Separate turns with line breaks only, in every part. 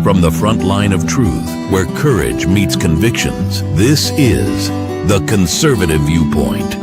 From the front line of truth, where courage meets convictions, this is The Conservative Viewpoint.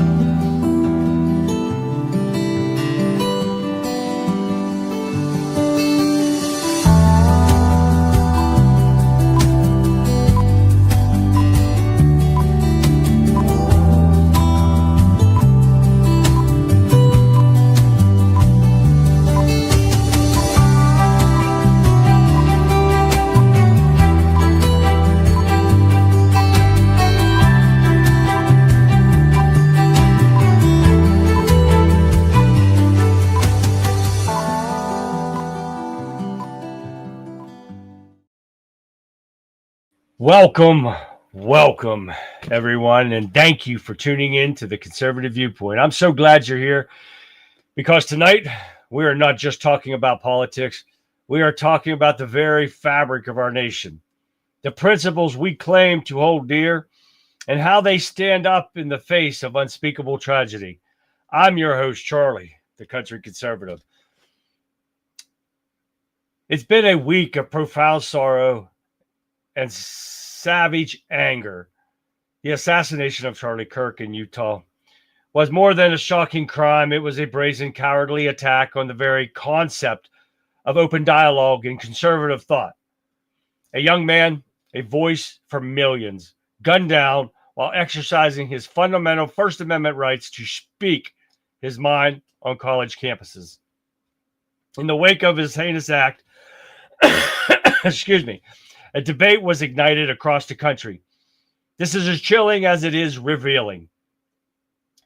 Welcome, everyone, and thank you for tuning in to the Conservative Viewpoint. I'm so glad you're here because tonight we are not just talking about politics. We are talking about the very fabric of our nation, the principles we claim to hold dear, and how they stand up in the face of unspeakable tragedy. I'm your host, Charlie, the Country Conservative. It's been a week of profound sorrow and savage anger. The assassination of Charlie Kirk in Utah was more than a shocking crime. It was a brazen, cowardly attack on the very concept of open dialogue and conservative thought. A young man, a voice for millions, gunned down while exercising his fundamental First Amendment rights to speak his mind on college campuses. In the wake of his heinous act, a debate was ignited across the country. This is as chilling as it is revealing.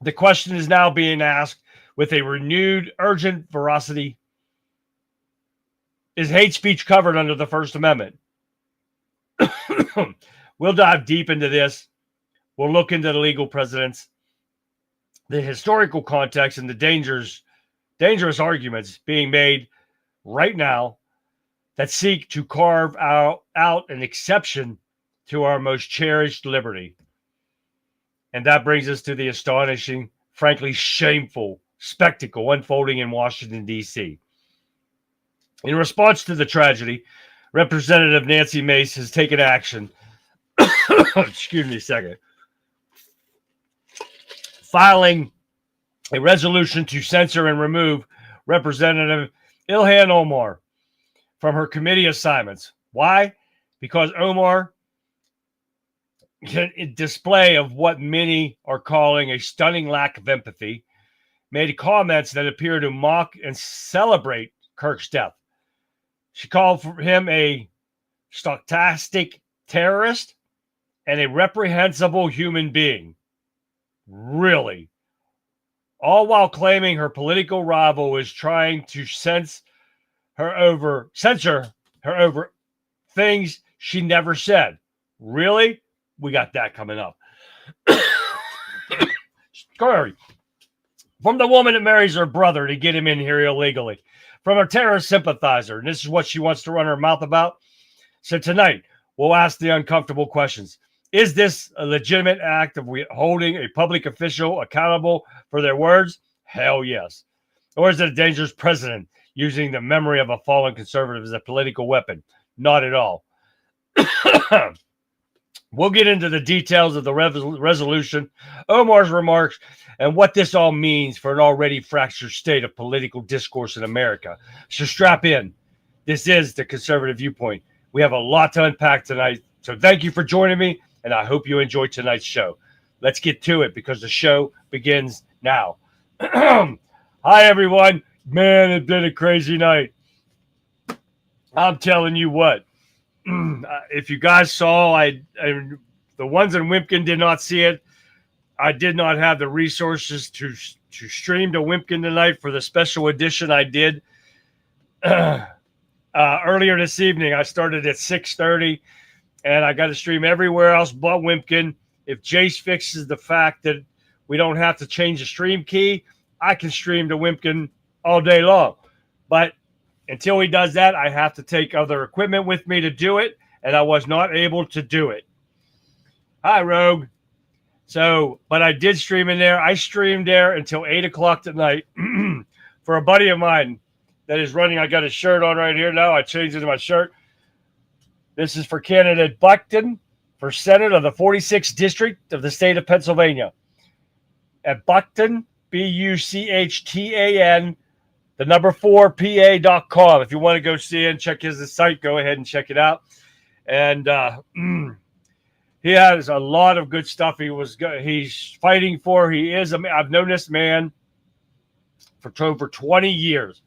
The question is now being asked with a renewed, urgent veracity. Is hate speech covered under the First Amendment? We'll dive deep into this. We'll look into the legal precedents, the historical context, and the dangerous arguments being made right now that seek to carve out an exception to our most cherished liberty. And that brings us to the astonishing, frankly shameful spectacle unfolding in Washington, D.C. In response to the tragedy, Representative Nancy Mace has taken action, filing a resolution to censor and remove Representative ILHAN OMAR from her committee assignments. Why? Because OMAR, in display of what many are calling a stunning lack of empathy, made comments that appear to mock and celebrate Kirk's death. She called for him a stochastic terrorist and a reprehensible human being. Really? All while claiming her political rival is trying to censor her over things she never said. Really? We got that coming up. Sorry. From the woman that marries her brother to get him in here illegally. From a terrorist sympathizer. And this is what she wants to run her mouth about. So tonight, we'll ask the uncomfortable questions. Is this a legitimate act of holding a public official accountable for their words? Hell yes. Or is it a dangerous precedent using the memory of a fallen conservative as a political weapon? Not at all. We'll get into the details of the resolution, Omar's remarks, and what this all means for an already fractured state of political discourse in America. So strap in. This is the Conservative Viewpoint. We have a lot to unpack tonight. So thank you for joining me, and I hope you enjoyed tonight's show. Let's get to it because the show begins now. Hi, everyone. Man, it's been a crazy night. I'm telling you what. If you guys saw, the ones in Wimpkin did not see it. I did not have the resources to stream to Wimpkin tonight for the special edition I did earlier this evening. I started at 6:30, and I got to stream everywhere else but Wimpkin. If Jace fixes the fact that we don't have to change the stream key, I can stream to Wimpkin all day long. But until he does that, I have to take other equipment with me to do it, and I was not able to do it. Hi, Rogue. So, but I did stream in there. I streamed there until 8 o'clock tonight for a buddy of mine that is running. I got his shirt on right here now. I changed into my shirt. This is for candidate Buckton for Senate of the 46th District of the state of Pennsylvania. At Buckton, Buchtan, the number 4 PA.com. If you want to go see it and check his site, go ahead and check it out. And he has a lot of good stuff he's fighting for. I've known this man for over 20 years.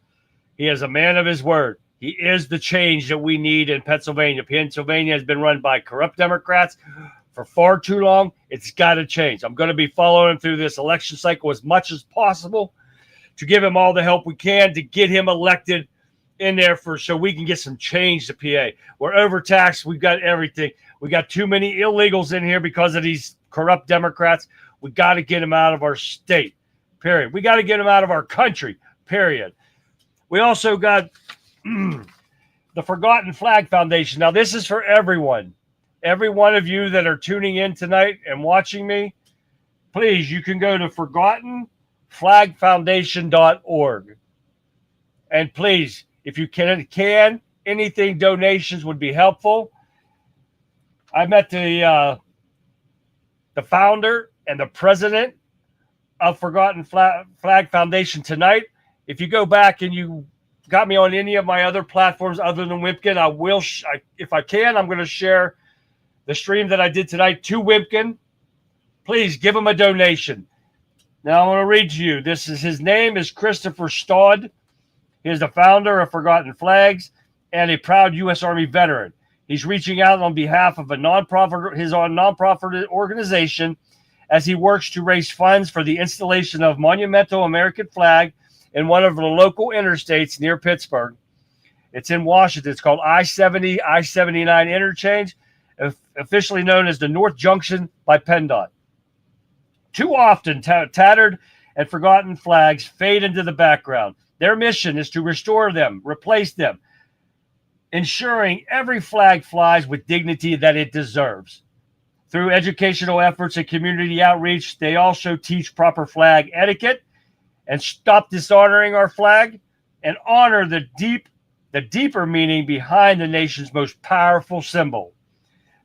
He is a man of his word. He is the change that we need in Pennsylvania. Pennsylvania has been run by corrupt Democrats for far too long. It's got to change. I'm going to be following him through this election cycle as much as possible to give him all the help we can to get him elected in there so we can get some change to PA. We're overtaxed. We've got everything. We got too many illegals in here because of these corrupt Democrats. We got to get them out of our state, period. We got to get them out of our country, period. We also got the Forgotten Flag Foundation. Now, this is for everyone. Every one of you that are tuning in tonight and watching me, please, you can go to ForgottenFlagFoundation.org. And please, if you can, anything, donations would be helpful. I met the founder and the president of Forgotten Flag Foundation tonight. If you go back and you got me on any of my other platforms other than Wimpkin, I will, if I can, I'm going to share the stream that I did tonight to Wimpkin. Please give him a donation. Now I'm going to read to you. His name is Christopher Stodd. He is the founder of Forgotten Flags and a proud U.S. Army veteran. He's reaching out on behalf of his nonprofit organization as he works to raise funds for the installation of monumental American flag in one of the local interstates near Pittsburgh. It's in Washington. It's called I-70, I-79 interchange, officially known as the North Junction by PennDOT. Too often, tattered and forgotten flags fade into the background. Their mission is to restore them, replace them, ensuring every flag flies with dignity that it deserves. Through educational efforts and community outreach, they also teach proper flag etiquette and stop dishonoring our flag and honor the deeper meaning behind the nation's most powerful symbol.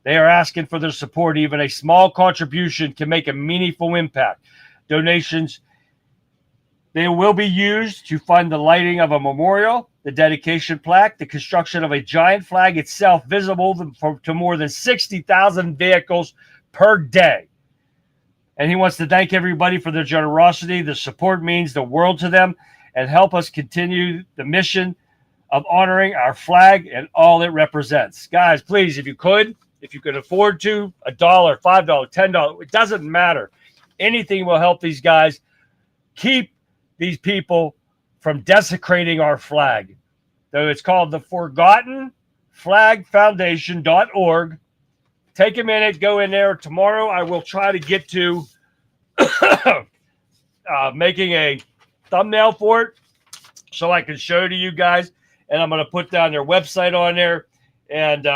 They are asking for their support. Even a small contribution can make a meaningful impact. Donations, they will be used to fund the lighting of a memorial, the dedication plaque, the construction of a giant flag itself visible to more than 60,000 vehicles per day. And he wants to thank everybody for their generosity. The support means the world to them and help us continue the mission of honoring our flag and all it represents. Guys, please, if you could afford to, $1, $5, $10, it doesn't matter. Anything will help these guys keep these people from desecrating our flag. So it's called the ForgottenFlagFoundation.org. Take a minute, go in there. Tomorrow I will try to get to making a thumbnail for it so I can show to you guys. And I'm going to put down their website on there. And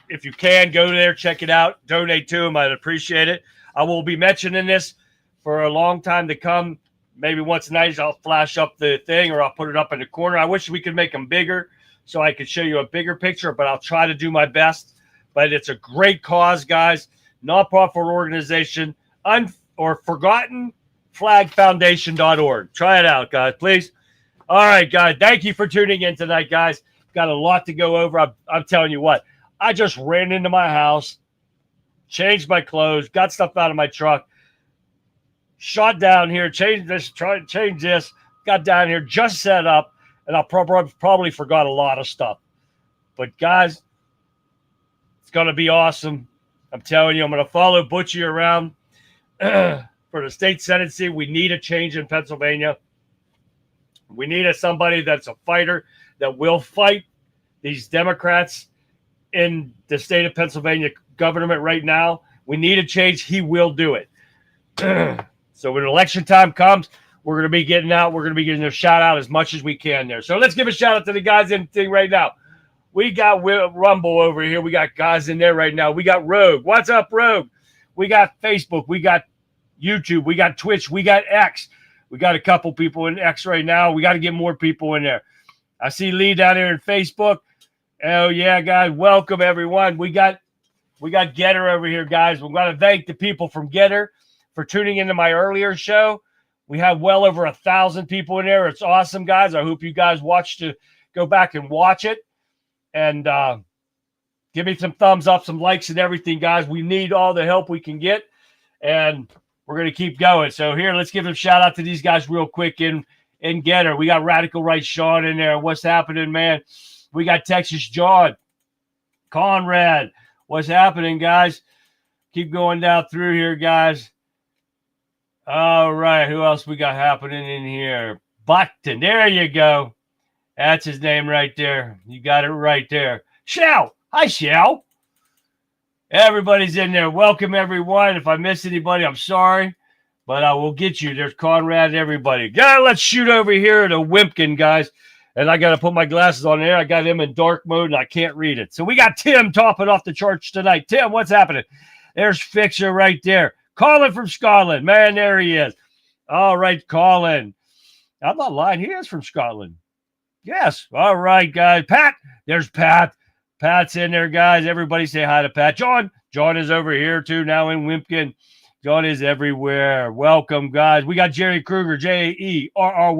if you can, go there, check it out, donate to them. I'd appreciate it. I will be mentioning this for a long time to come. Maybe once a night I'll flash up the thing or I'll put it up in the corner. I wish we could make them bigger so I could show you a bigger picture, but I'll try to do my best. But it's a great cause, guys. Nonprofit organization, or ForgottenFlagFoundation.org. Try it out, guys, please. All right, guys. Thank you for tuning in tonight, guys. Got a lot to go over. I'm telling you what. I just ran into my house, changed my clothes, got stuff out of my truck, shot down here, changed this, tried to change this, got down here, just set up, and I probably forgot a lot of stuff. But, guys, it's going to be awesome. I'm telling you, I'm going to follow Butchie around for the state Senate seat. We need a change in Pennsylvania. We need somebody that's a fighter that will fight these Democrats in the state of Pennsylvania government right now. We need a change. He will do it. So when election time comes, we're going to be getting out. We're going to be getting a shout out as much as we can there. So let's give a shout out to the guys in the thing right now. We got Rumble over here. We got guys in there right now. We got Rogue. What's up, Rogue? We got Facebook. We got YouTube. We got Twitch. We got X. We got a couple people in X right now. We got to get more people in there. I see Lee down there in Facebook. Oh yeah, guys. Welcome everyone. We got Getter over here, guys. We're going to thank the people from Getter for tuning into my earlier show. We have well over 1,000 people in there. It's awesome, guys. I hope you guys go back and watch it. And give me some thumbs up, some likes and everything, guys. We need all the help we can get. And we're going to keep going. So here, let's give a shout out to these guys real quick in Getter. We got Radical Right Sean in there. What's happening, man? We got Texas John. Conrad. What's happening, guys? Keep going down through here, guys. All right. Who else we got happening in here? Buckton. There you go. That's his name right there. You got it right there. Shell. Hi, Shell. Everybody's in there. Welcome, everyone. If I miss anybody, I'm sorry. But I will get you. There's Conrad and everybody. Yeah, let's shoot over here to Wimpkin, guys. And I got to put my glasses on there. I got him in dark mode, and I can't read it. So we got Tim topping off the charts tonight. Tim, what's happening? There's Fixer right there. Colin from Scotland. Man, there he is. All right, Colin. I'm not lying. He is from Scotland. Yes. All right, guys. Pat. There's Pat. Pat's in there, guys. Everybody say hi to Pat. John. John is over here, too, now in Wimpkin. John is everywhere. Welcome, guys. We got Jerry Kruger, Jerry. Kruger.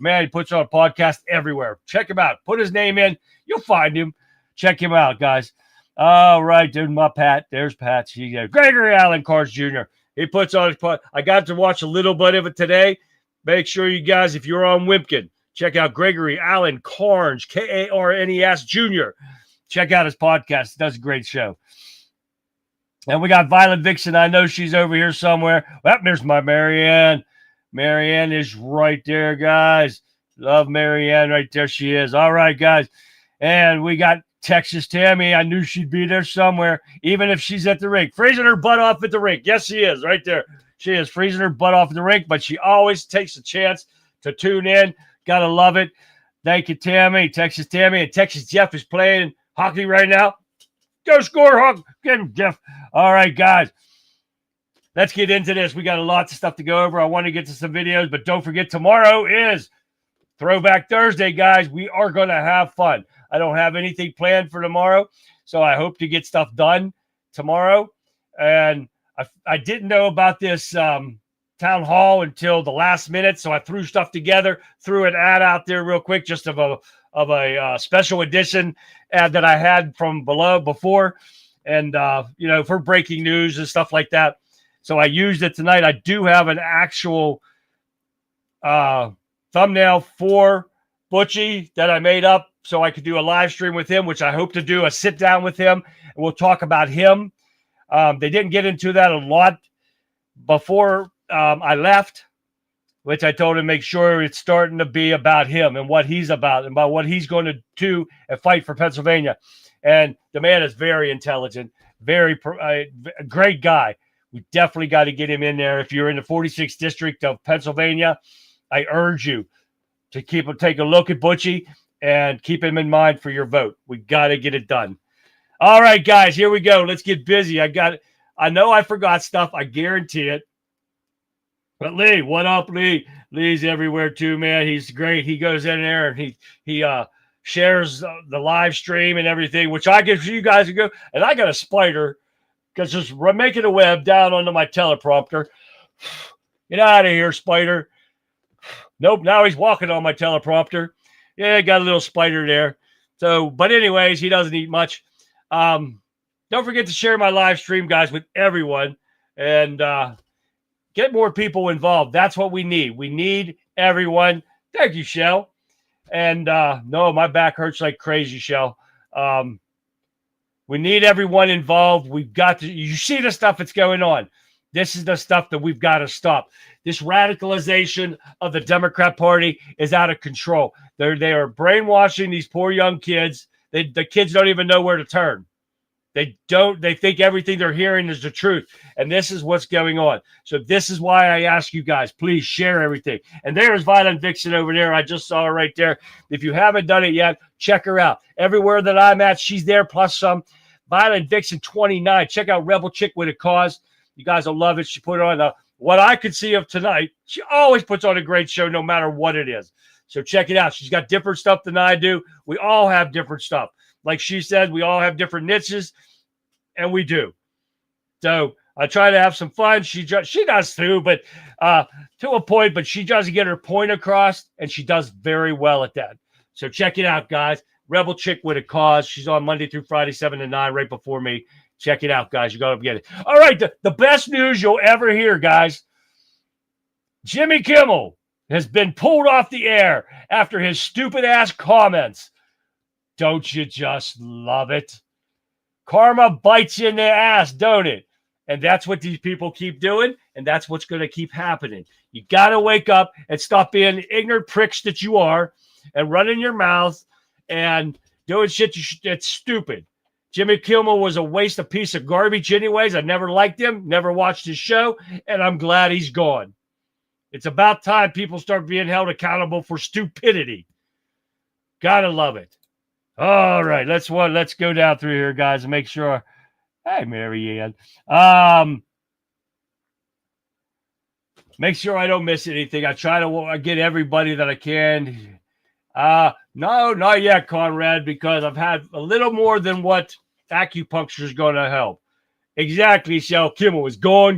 Man, he puts on a podcast everywhere. Check him out. Put his name in. You'll find him. Check him out, guys. All right, dude, my Pat. There's Pat. Gregory Allen Carnes Jr. He puts on his pod. I got to watch a little bit of it today. Make sure you guys, if you're on Wimpkin, check out Gregory Allen Carnes, Karnes Jr. Check out his podcast. He does a great show. And we got Violent Vixen. I know she's over here somewhere. Well, there's my Marianne. Marianne is right there, guys. Love Marianne right there. She is. All right, guys. And we got Texas Tammy. I knew she'd be there somewhere, even if she's at the rink. Freezing her butt off at the rink. Yes, she is right there. She is freezing her butt off at the rink, but she always takes a chance to tune in. Gotta love it. Thank you, Tammy. Texas Tammy. And Texas Jeff is playing hockey right now. Go score, Hawk. Get him, Jeff. All right, guys. Let's get into this. We got a lot of stuff to go over. I want to get to some videos, but don't forget, tomorrow is Throwback Thursday, guys. We are going to have fun. I don't have anything planned for tomorrow, so I hope to get stuff done tomorrow. And I didn't know about this town hall until the last minute, so I threw stuff together, threw an ad out there real quick, just of a special edition ad that I had from before, and for breaking news and stuff like that. So I used it tonight. I do have an actual thumbnail for Butchie that I made up so I could do a live stream with him, which I hope to do a sit down with him, and we'll talk about him. They didn't get into that a lot before I left, which I told him make sure it's starting to be about him and what he's about and about what he's going to do and fight for Pennsylvania. And the man is very intelligent, very great guy. We definitely got to get him in there. If you're in the 46th district of Pennsylvania, I urge you to take a look at Butchie and keep him in mind for your vote. We got to get it done. All right, guys, here we go. Let's get busy. I know I forgot stuff. I guarantee it. But Lee, what up, Lee? Lee's everywhere too, man. He's great. He goes in there and he shares the live stream and everything, which I give you guys to go. And I got a spider because just making a web down onto my teleprompter. Get out of here, spider. Nope, now he's walking on my teleprompter. Yeah, got a little spider there. So, but anyways, he doesn't eat much. Don't forget to share my live stream, guys, with everyone. And get more people involved. That's what we need. We need everyone. Thank you, Shell. And no, my back hurts like crazy, Shell. We need everyone involved. We've got to, you see the stuff that's going on. This is the stuff that we've got to stop. This radicalization of the Democrat Party is out of control. They are brainwashing these poor young kids. The kids don't even know where to turn. They think everything they're hearing is the truth. And this is what's going on. So this is why I ask you guys, please share everything. And there's Violent Vixen over there. I just saw her right there. If you haven't done it yet, check her out. Everywhere that I'm at, she's there, plus some. Violent Vixen 29. Check out Rebel Chick with a Cause. You guys will love it. She put on what I could see of tonight. She always puts on a great show no matter what it is. So check it out. She's got different stuff than I do. We all have different stuff. Like she said, we all have different niches, and we do. So I try to have some fun. She does too, but to a point, but she doesn't get her point across, and she does very well at that. So check it out, guys. Rebel Chick with a Cause. She's on Monday through Friday, 7 to 9, right before me. Check it out, guys. You got to get it. All right, the best news you'll ever hear, guys. Jimmy Kimmel has been pulled off the air after his stupid-ass comments. Don't you just love it? Karma bites you in the ass, don't it? And that's what these people keep doing, and that's what's going to keep happening. You got to wake up and stop being ignorant pricks that you are and running your mouth and doing shit that's stupid. Jimmy Kimmel was a waste, a piece of garbage anyways. I never liked him, never watched his show, and I'm glad he's gone. It's about time people start being held accountable for stupidity. Gotta love it. All right, let's go down through here, guys, and make sure. Hey, Mary Ann. Make sure I don't miss anything. I try to get everybody that I can. No, not yet, Conrad, because I've had a little more than what acupuncture is going to help. Exactly, Shell. Kimmel is going.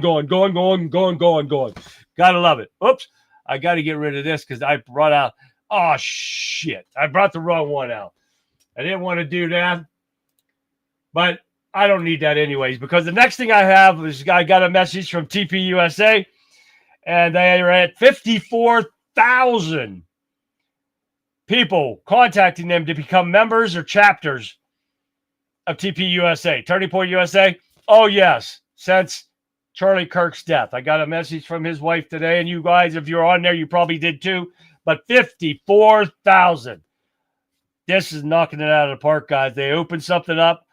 Gotta love it. Oops, I got to get rid of this because I brought out. Oh, shit. I brought the wrong one out. I didn't want to do that, but I don't need that anyways, because the next thing I have is I got a message from TPUSA, and they are at 54,000 people contacting them to become members or chapters of TPUSA. Turning Point USA? Oh, yes, since Charlie Kirk's death. I got a message from his wife today, and you guys, if you're on there, you probably did too, but 54,000. This is knocking it out of the park, guys. They opened something up,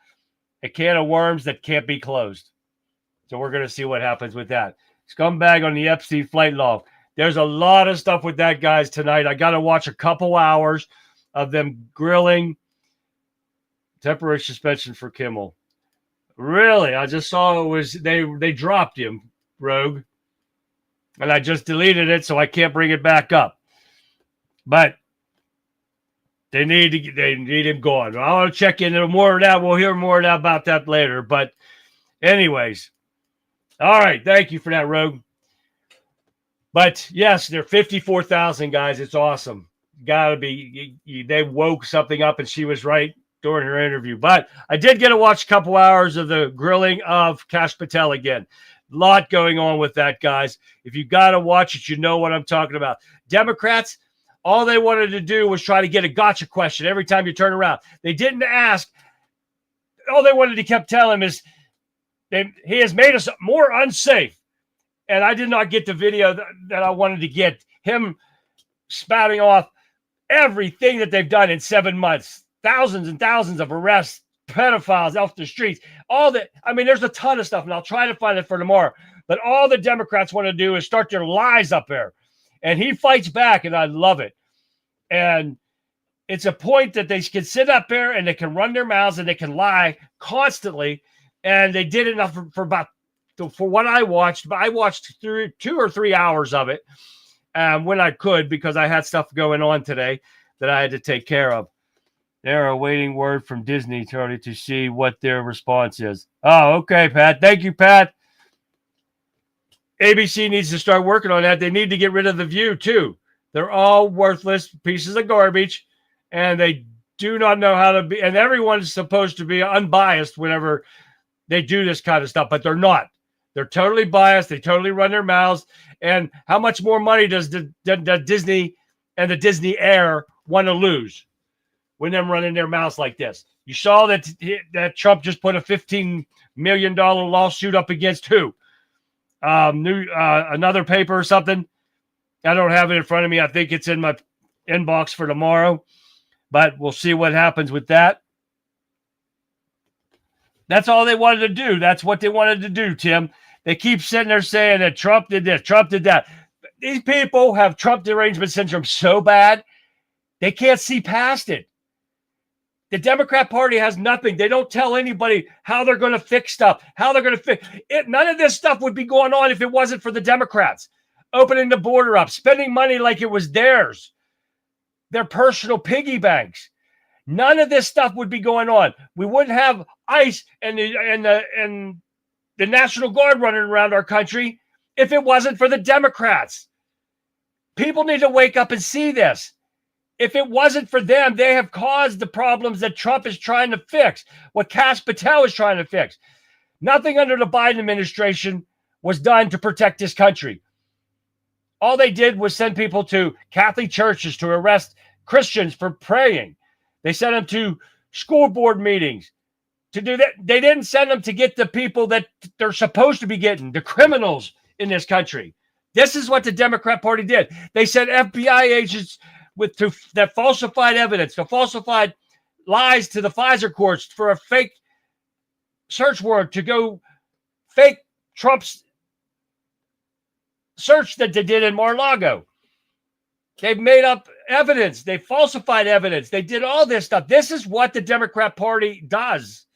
a can of worms that can't be closed. So we're going to see what happens with that. Scumbag on the Epstein flight log. There's a lot of stuff with that, guys, tonight. I got to watch a couple hours of them grilling. Temporary suspension for Kimmel. Really? I just saw it was they dropped him, Rogue. And I just deleted it, so I can't bring it back up. But they need him gone. I want to check into more of that. We'll hear more about that later. But anyways, all right. Thank you for that, Rogue. But yes, they're 54,000 guys. It's awesome. Gotta be. They woke something up, and she was right during her interview. But I did get to watch a couple hours of the grilling of Kash Patel again. A lot going on with that, guys. If you got to watch it, you know what I'm talking about. Democrats, all they wanted to do was try to get a gotcha question every time you turn around. They didn't ask. All they wanted to keep telling him is he has made us more unsafe. And I did not get the video that I wanted to get. Him spouting off everything that they've done in 7 months. Thousands and thousands of arrests, pedophiles off the streets. All that. I mean, there's a ton of stuff, and I'll try to find it for tomorrow. But all the Democrats want to do is start their lies up there. And he fights back, and I love it. And it's a point that they can sit up there and they can run their mouths and they can lie constantly. And they did enough for what I watched. But I watched 2 or 3 hours of it when I could, because I had stuff going on today that I had to take care of. They're awaiting word from Disney, Tony, to see what their response is. Oh, okay, Pat. Thank you, Pat. ABC needs to start working on that. They need to get rid of The View, too. They're all worthless pieces of garbage, and they do not know how to be. And everyone's supposed to be unbiased whenever they do this kind of stuff, but they're not. They're totally biased. They totally run their mouths. And how much more money does Disney and the Disney heir want to lose when they're running their mouths like this? You saw that Trump just put a $15 million lawsuit up against who? Another paper or something. I don't have it in front of me. I think it's in my inbox for tomorrow, but we'll see what happens with that. That's all they wanted to do. That's what they wanted to do, Tim. They keep sitting there saying that Trump did this, Trump did that. These people have Trump derangement syndrome so bad, they can't see past it. The Democrat Party has nothing. They don't tell anybody how they're going to fix stuff, how they're going to fix it. None of this stuff would be going on if it wasn't for the Democrats opening the border up, spending money like it was theirs. their personal piggy banks. None of this stuff would be going on. We wouldn't have ICE and the National Guard running around our country if it wasn't for the Democrats. People need to wake up and see this. If it wasn't for them, they have caused the problems that Trump is trying to fix, what Kash Patel is trying to fix. Nothing under the Biden administration was done to protect this country. All they did was send people to Catholic churches to arrest Christians for praying. They sent them to school board meetings to do that. They didn't send them to get the people that they're supposed to be getting, the criminals in this country. This is what the Democrat Party did. They sent FBI agents that falsified evidence, the falsified lies to the Pfizer courts for a fake search warrant to go fake Trump's search that they did in Mar-a-Lago. They've made up evidence. They falsified evidence. They did all this stuff. This is what the Democrat Party does.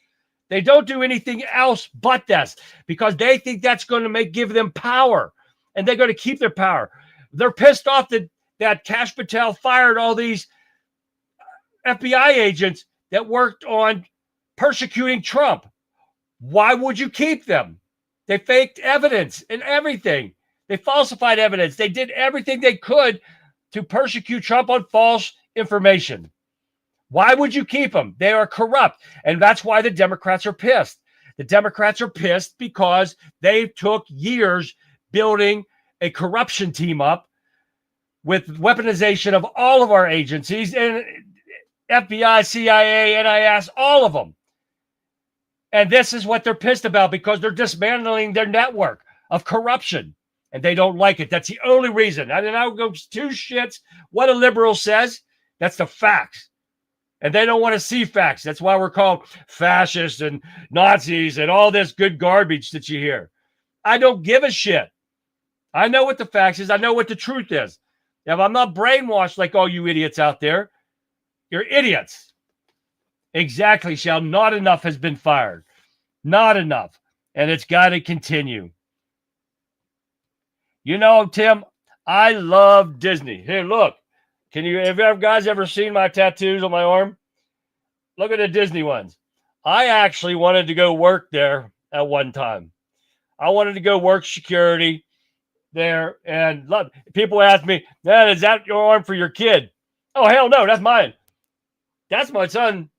They don't do anything else but this because they think that's going to give them power, and they're going to keep their power. They're pissed off that Kash Patel fired all these FBI agents that worked on persecuting Trump. Why would you keep them? They faked evidence and everything. They falsified evidence. They did everything they could to persecute Trump on false information. Why would you keep them? They are corrupt. And that's why the Democrats are pissed. The Democrats are pissed because they took years building a corruption team up with weaponization of all of our agencies and FBI, CIA, NIS, all of them. And this is what they're pissed about because they're dismantling their network of corruption. And they don't like it. That's the only reason. I don't go two shits what a liberal says. That's the facts. And they don't want to see facts. That's why we're called fascists and Nazis and all this good garbage that you hear. I don't give a shit. I know what the facts is. I know what the truth is. If I'm not brainwashed like all you idiots out there, you're idiots. Exactly, Shell. Not enough has been fired. Not enough. And it's got to continue. You know, Tim, I love Disney. Here, look. Have you guys ever seen my tattoos on my arm? Look at the Disney ones. I actually wanted to go work there at one time. I wanted to go work security there. And people ask me, "Dad, is that your arm for your kid?" Oh, hell no, that's mine. That's my son.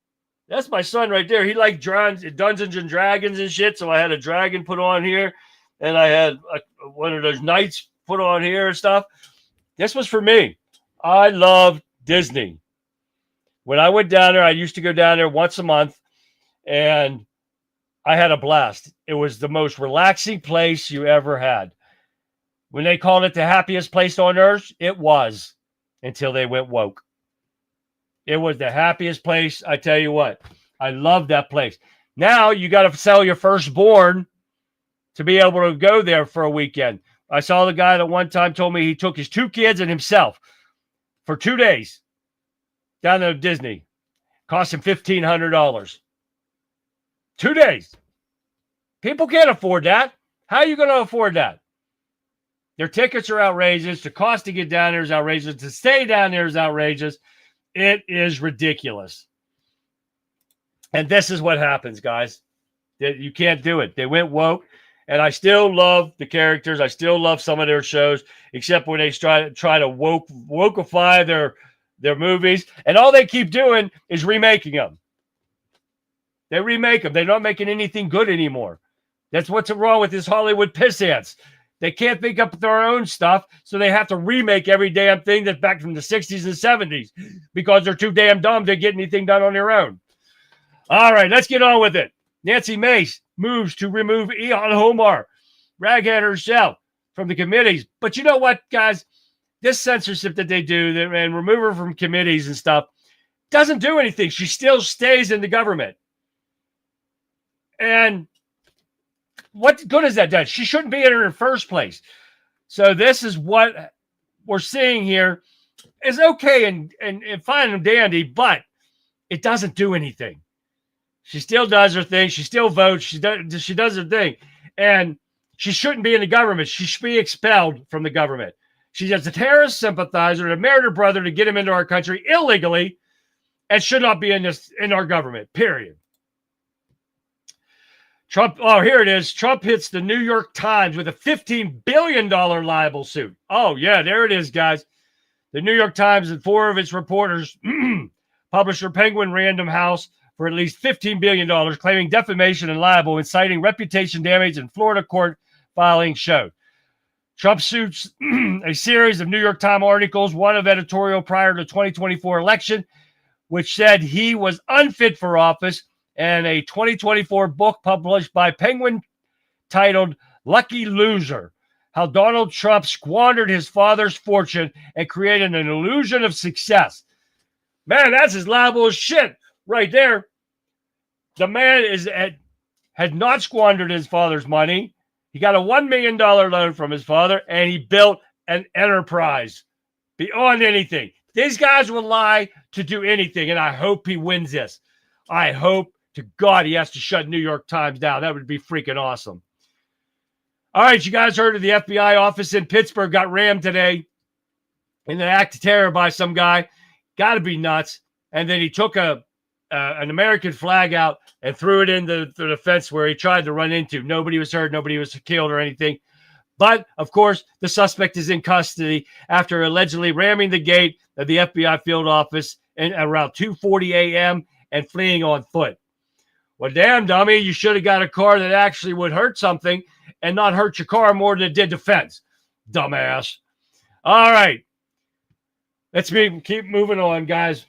That's my son right there. He liked Dungeons and Dragons and shit. So I had a dragon put on here. And I had one of those knights put on here and stuff. This was for me. I love Disney. When I went down there, I used to go down there once a month, and I had a blast. It was the most relaxing place you ever had. When they called it the happiest place on earth, it was until they went woke. It was the happiest place. I tell you what, I love that place. Now you got to sell your firstborn to be able to go there for a weekend. I saw the guy that one time told me he took his 2 kids and himself for 2 days down to Disney. Cost him $1,500. 2 days. People can't afford that. How are you going to afford that? Their tickets are outrageous. The cost to get down there is outrageous. To stay down there is outrageous. It is ridiculous. And this is what happens, guys. You can't do it. They went woke. And I still love the characters. I still love some of their shows, except when they try to wokeify their movies. And all they keep doing is remaking them. They remake them. They're not making anything good anymore. That's what's wrong with this Hollywood piss ants. They can't think up their own stuff, so they have to remake every damn thing that's back from the 60s and 70s because they're too damn dumb to get anything done on their own. All right, let's get on with it. Nancy Mace moves to remove ILHAN OMAR, raghead herself, from the committees. But you know what, guys? This censorship that they do and remove her from committees and stuff doesn't do anything. She still stays in the government. And what good has that done? She shouldn't be in her in the first place. So this is what we're seeing here. Is okay and fine and dandy, but it doesn't do anything. She still does her thing. She still votes. She does her thing. And she shouldn't be in the government. She should be expelled from the government. She's just a terrorist sympathizer and married her brother to get him into our country illegally and should not be in our government, period. Trump, oh, here it is. Trump hits the New York Times with a $15 billion libel suit. Oh, yeah, there it is, guys. The New York Times and 4 of its reporters, publisher Penguin Random House, for at least $15 billion, claiming defamation and libel, inciting reputation damage in Florida court filing showed. Trump suits a series of New York Times articles, one of editorial prior to 2024 election, which said he was unfit for office, and a 2024 book published by Penguin titled Lucky Loser, How Donald Trump Squandered His Father's Fortune and Created an Illusion of Success. Man, that's as liable as shit right there. The man had not squandered his father's money. He got a $1 million loan from his father, and he built an enterprise beyond anything. These guys will lie to do anything, and I hope he wins this. I hope to God he has to shut New York Times down. That would be freaking awesome. All right, you guys heard of the FBI office in Pittsburgh got rammed today in an act of terror by some guy. Got to be nuts. And then he took an American flag out and threw it into the fence where he tried to run into. Nobody was hurt. Nobody was killed or anything. But, of course, the suspect is in custody after allegedly ramming the gate of the FBI field office around 2:40 a.m. and fleeing on foot. Well, damn, dummy, you should have got a car that actually would hurt something and not hurt your car more than it did the fence. Dumbass. All right. Let's keep moving on, guys.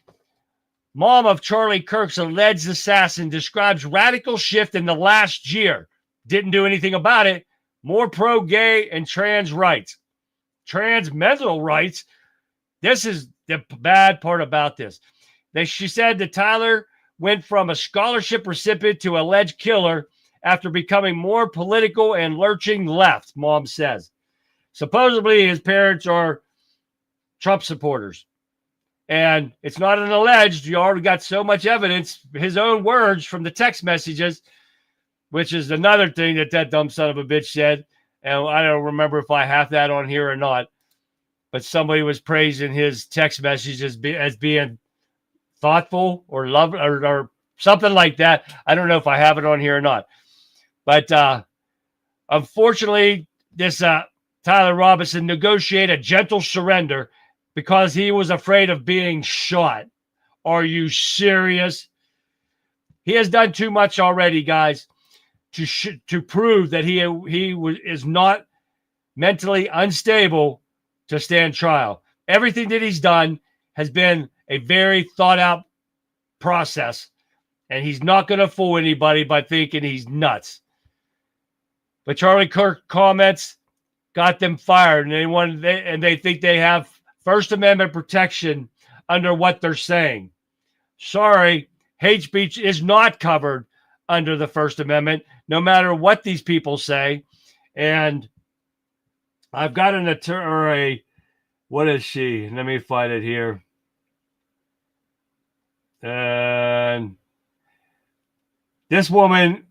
Mom of Charlie Kirk's alleged assassin describes radical shift in the last year. Didn't do anything about it. More pro-gay and trans rights. Trans mental rights. This is the bad part about this. She said that Tyler went from a scholarship recipient to alleged killer after becoming more political and lurching left, Mom says. Supposedly, his parents are Trump supporters. And it's not an alleged. You already got so much evidence, his own words from the text messages, which is another thing that dumb son of a bitch said. And I don't remember if I have that on here or not. But somebody was praising his text messages as being thoughtful or love or something like that. I don't know if I have it on here or not. But unfortunately, this Tyler Robinson negotiated a gentle surrender because he was afraid of being shot. Are you serious? He has done too much already, guys, to prove that he is not mentally unstable to stand trial. Everything that he's done has been a very thought out process, and he's not going to fool anybody by thinking he's nuts. But Charlie Kirk comments got them fired, and they think they have First Amendment protection under what they're saying. Sorry, hate speech is not covered under the First Amendment, no matter what these people say. And I've got an attorney, what is she? Let me find it here. And this woman,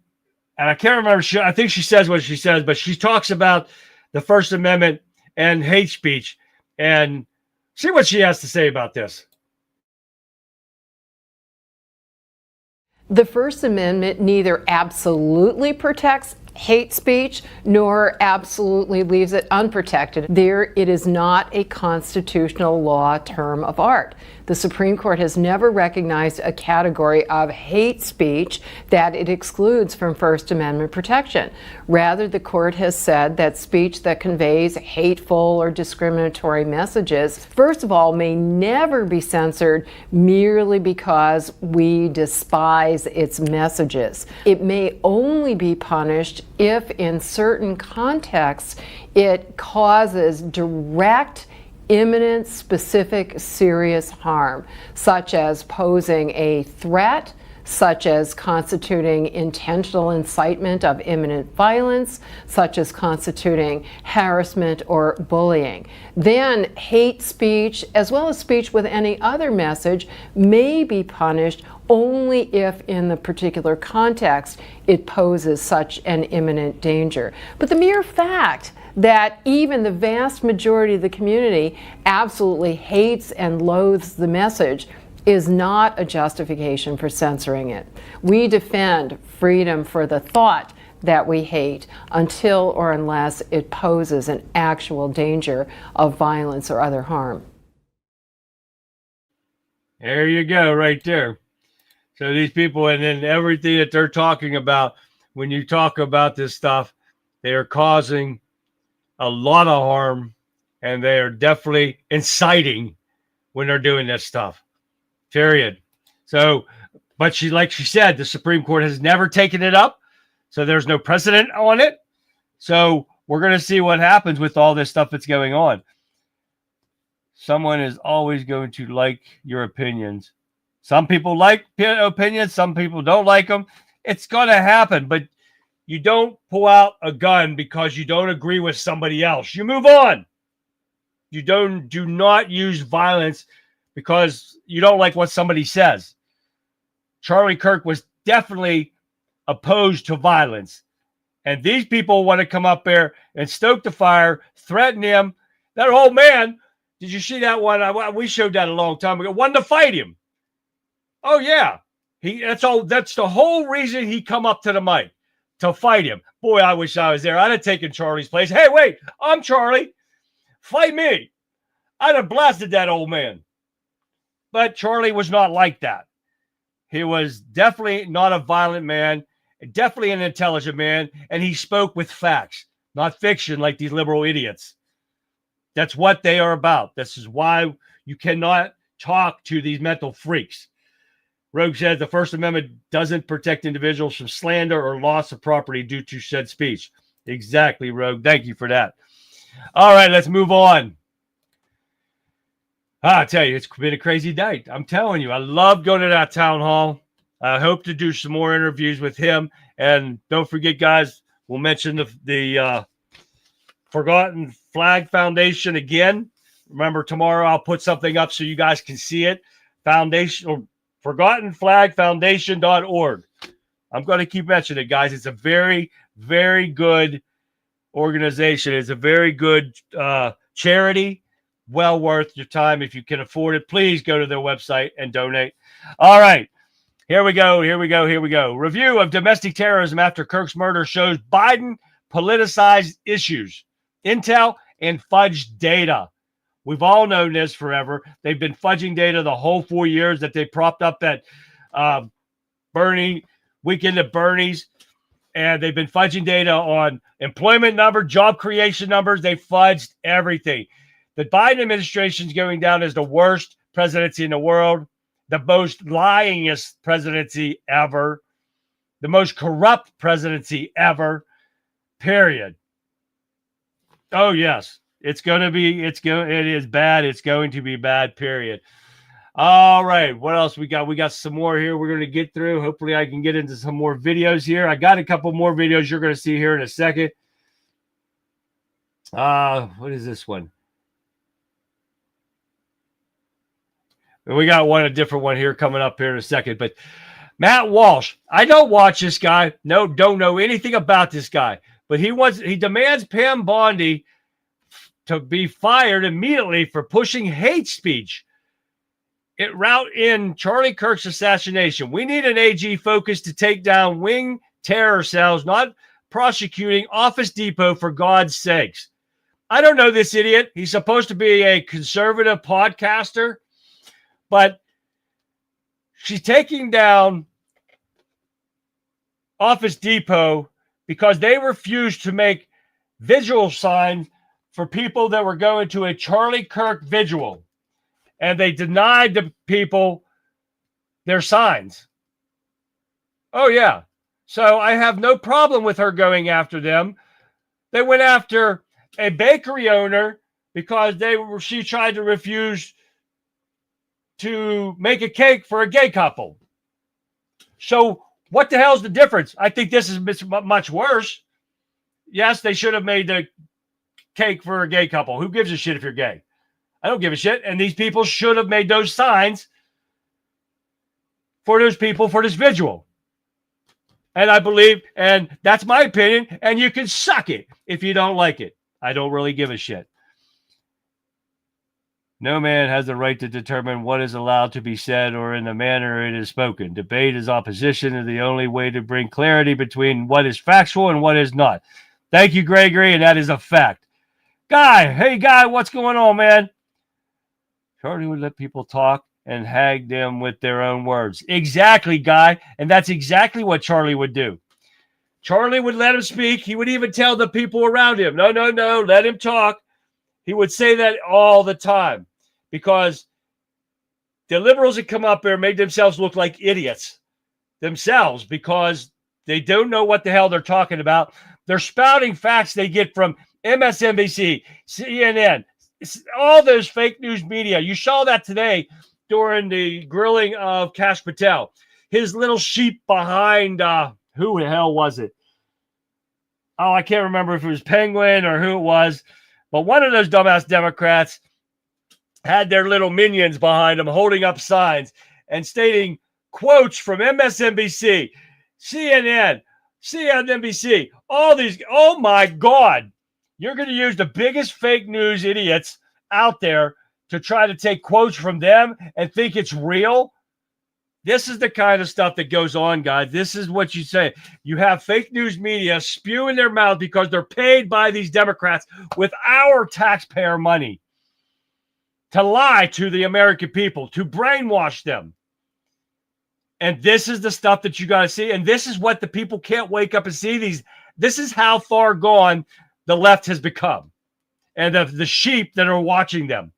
and I can't remember, I think she says what she says, but she talks about the First Amendment and hate speech. And see what she has to say about this.
The First Amendment neither absolutely protects hate speech nor absolutely leaves it unprotected. There, it is not a constitutional law term of art. The Supreme Court has never recognized a category of hate speech that it excludes from First Amendment protection. Rather, the court has said that speech that conveys hateful or discriminatory messages, first of all, may never be censored merely because we despise its messages. It may only be punished if, in certain contexts, it causes direct, imminent, specific, serious harm, such as posing a threat, such as constituting intentional incitement of imminent violence, such as constituting harassment or bullying. Then hate speech, as well as speech with any other message, may be punished only if in the particular context it poses such an imminent danger. But the mere fact that even the vast majority of the community absolutely hates and loathes the message is not a justification for censoring it. We defend freedom for the thought that we hate until or unless it poses an actual danger of violence or other harm.
There you go, right there. So these people, and then everything that they're talking about, when you talk about this stuff, they are causing a lot of harm, and they are definitely inciting when they're doing this stuff. Period. So, but like she said, the Supreme Court has never taken it up, so there's no precedent on it. So we're going to see what happens with all this stuff that's going on. Someone is always going to like your opinions. Some people like opinions, some people don't like them. It's going to happen, but you don't pull out a gun because you don't agree with somebody else. You move on. You do not use violence because you don't like what somebody says. Charlie Kirk was definitely opposed to violence. And these people want to come up there and stoke the fire, threaten him. That old man, did you see that one? We showed that a long time ago. Wanted to fight him. Oh, yeah. That's the whole reason he come up to the mic, to fight him. Boy, I wish I was there. I'd have taken Charlie's place. Hey, wait, I'm Charlie. Fight me. I'd have blasted that old man. But Charlie was not like that. He was definitely not a violent man, definitely an intelligent man, and he spoke with facts, not fiction like these liberal idiots. That's what they are about. This is why you cannot talk to these mental freaks. Rogue says the First Amendment doesn't protect individuals from slander or loss of property due to said speech. Exactly, Rogue. Thank you for that. All right, let's move on. I tell you, it's been a crazy day. I'm telling you, I love going to that town hall. I hope to do some more interviews with him. And don't forget, guys, we'll mention the Forgotten Flag Foundation again. Remember, tomorrow I'll put something up so you guys can see it. ForgottenFlagFoundation.org. I'm going to keep mentioning it, guys. It's a very, very good organization. It's a very good charity. Well worth your time. If you can afford it, please go to their website and donate. All right. Here we go. Review of domestic terrorism after Kirk's murder shows Biden politicized issues. Intel and fudged data. We've all known this forever. They've been fudging data the whole 4 years that they propped up that weekend at Bernie's. And they've been fudging data on employment number, job creation numbers. They fudged everything. The Biden administration is going down as the worst presidency in the world, the most lyingest presidency ever, the most corrupt presidency ever, period. Oh, yes. It is bad. It's going to be bad, period. All right. What else we got? We got some more here we're going to get through. Hopefully I can get into some more videos here. I got a couple more videos you're going to see here in a second. What is this one? We got a different one here coming up here in a second. But Matt Walsh, I don't watch this guy. No, don't know anything about this guy. But he demands Pam Bondi to be fired immediately for pushing hate speech in Charlie Kirk's assassination. We need an AG focused to take down wing terror cells, not prosecuting Office Depot, for God's sakes. I don't know this idiot. He's supposed to be a conservative podcaster. But she's taking down Office Depot because they refused to make visual signs for people that were going to a Charlie Kirk vigil. And they denied the people their signs. Oh, yeah. So I have no problem with her going after them. They went after a bakery owner because she tried to refuse to make a cake for a gay couple. So what the hell's the difference? I think this is much worse. Yes, they should have made the cake for a gay couple. Who gives a shit if you're gay? I don't give a shit. And these people should have made those signs for those people for this vigil. And I believe, and that's my opinion, and you can suck it if you don't like it. I don't really give a shit. No man has the right to determine what is allowed to be said or in the manner it is spoken. Debate is opposition and the only way to bring clarity between what is factual and what is not. Thank you, Gregory, and that is a fact. Guy, hey, Guy, what's going on, man? Charlie would let people talk and hag them with their own words. Exactly, Guy, and that's exactly what Charlie would do. Charlie would let him speak. He would even tell the people around him, no, let him talk. He would say that all the time because the liberals that come up there made themselves look like idiots themselves because they don't know what the hell they're talking about. They're spouting facts they get from MSNBC, CNN, all those fake news media. You saw that today during the grilling of Kash Patel. His little sheep behind, who the hell was it? Oh, I can't remember if it was Penguin or who it was. But one of those dumbass Democrats had their little minions behind them holding up signs and stating quotes from MSNBC, CNN, CNBC, all these. Oh, my God. You're going to use the biggest fake news idiots out there to try to take quotes from them and think it's real? This is the kind of stuff that goes on, guys. This is what you say. You have fake news media spewing their mouth because they're paid by these Democrats with our taxpayer money to lie to the American people, to brainwash them. And this is the stuff that you got to see. And this is what the people can't wake up and see. This is how far gone the left has become. And the sheep that are watching them.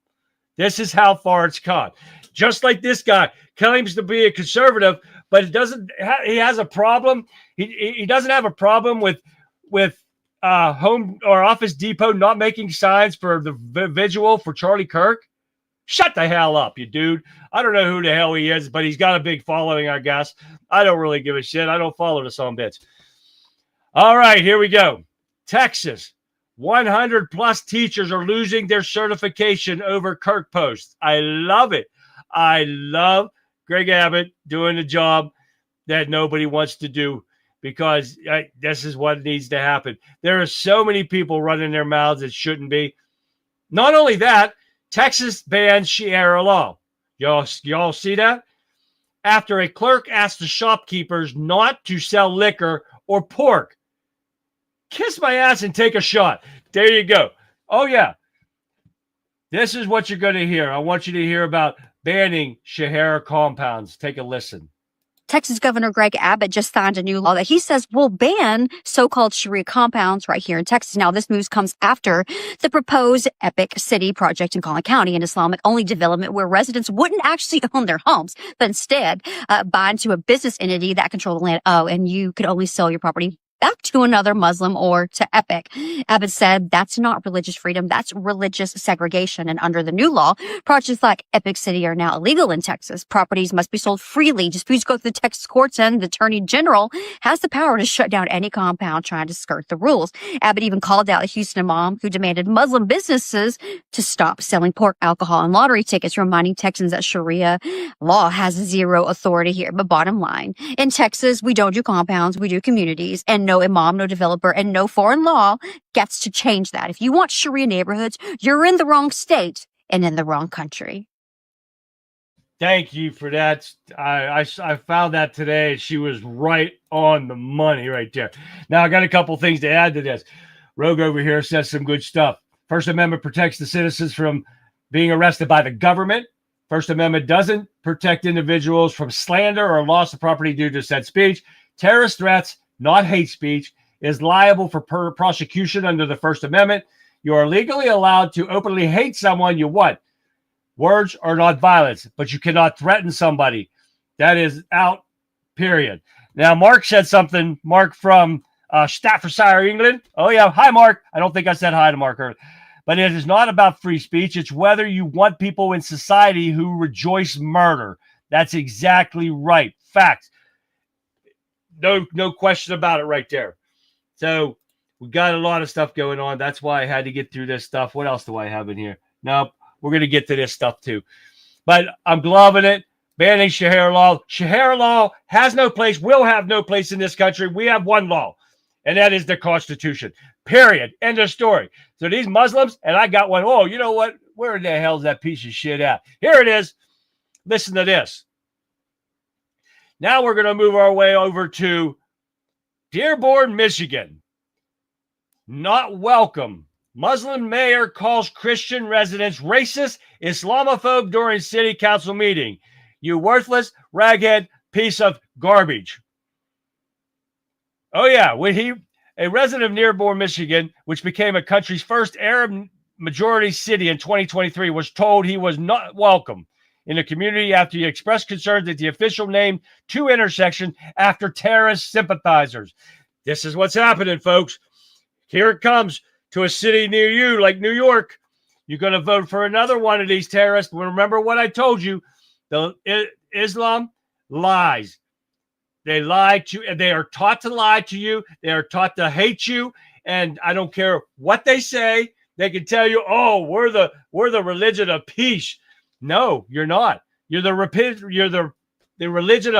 This is how far it's gone. Just like this guy claims to be a conservative, but it doesn't. He has a problem. He doesn't have a problem with Home or Office Depot not making signs for the visual for Charlie Kirk. Shut the hell up, you dude. I don't know who the hell he is, but he's got a big following, I guess. I don't really give a shit. I don't follow the son bitch. All right, here we go. Texas. 100 plus teachers are losing their certification over Kirk posts. I love it. I love Greg Abbott doing the job that nobody wants to do because this is what needs to happen. There are so many people running their mouths that shouldn't be. Not only that, Texas bans Sharia law. Y'all see that? After a clerk asked the shopkeepers not to sell liquor or pork. Kiss my ass and take a shot. There you go. Oh, yeah. This is what you're going to hear. I want you to hear about banning Sharia compounds. Take a listen.
Texas Governor Greg Abbott just signed a new law that he says will ban so-called Sharia compounds right here in Texas. Now, this move comes after the proposed Epic City project in Collin County, an Islamic-only development where residents wouldn't actually own their homes, but instead buy into a business entity that controls the land. Oh, and you could only sell your property back to another Muslim or to Epic. Abbott said that's not religious freedom, that's religious segregation. And under the new law, projects like Epic City are now illegal in Texas. Properties must be sold freely. Disputes go through the Texas courts, and the Attorney General has the power to shut down any compound trying to skirt the rules. Abbott even called out a Houston imam who demanded Muslim businesses to stop selling pork, alcohol, and lottery tickets, reminding Texans that Sharia law has zero authority here. But bottom line, in Texas, we don't do compounds, we do communities, and no imam, no developer, and no foreign law gets to change that. If you want Sharia neighborhoods, you're in the wrong state and in the wrong country.
Thank you for that. I found that today. She was right on the money right there. Now, I got a couple things to add to this. Rogue over here says some good stuff. First Amendment protects the citizens from being arrested by the government. First Amendment doesn't protect individuals from slander or loss of property due to said speech. Terrorist threats, not hate speech, is liable for prosecution under the First Amendment. You are legally allowed to openly hate someone you want. Words are not violence, but you cannot threaten somebody. That is out, period. Now, Mark said something, Mark from Staffordshire, England. Oh, yeah. Hi, Mark. I don't think I said hi to Mark earlier. But it is not about free speech. It's whether you want people in society who rejoice murder. That's exactly right. Facts. No question about it right there. So we got a lot of stuff going on. That's why I had to get through this stuff. What else do I have in here? Nope. We're going to get to this stuff too. But I'm loving it. Banning Sharia law. Sharia law has no place, will have no place in this country. We have one law. And that is the Constitution. Period. End of story. So these Muslims, and I got one, oh, you know what? Where the hell's that piece of shit at? Here it is. Listen to this. Now we're going to move our way over to Dearborn, Michigan. Not welcome. Muslim mayor calls Christian residents racist, Islamophobe during city council meeting. You worthless, raghead piece of garbage. Oh, yeah. A resident of Dearborn, Michigan, which became a country's first Arab majority city in 2023, was told he was not welcome in the community after he expressed concerns that the official named two intersections after terrorist sympathizers. This is what's happening, folks. Here it comes to a city near you, like New York. You're going to vote for another one of these terrorists. Remember what I told you. Islam lies. They lie to you. They are taught to lie to you. They are taught to hate you. And I don't care what they say. They can tell you, oh, we're the religion of peace. No, you're not. You're the religion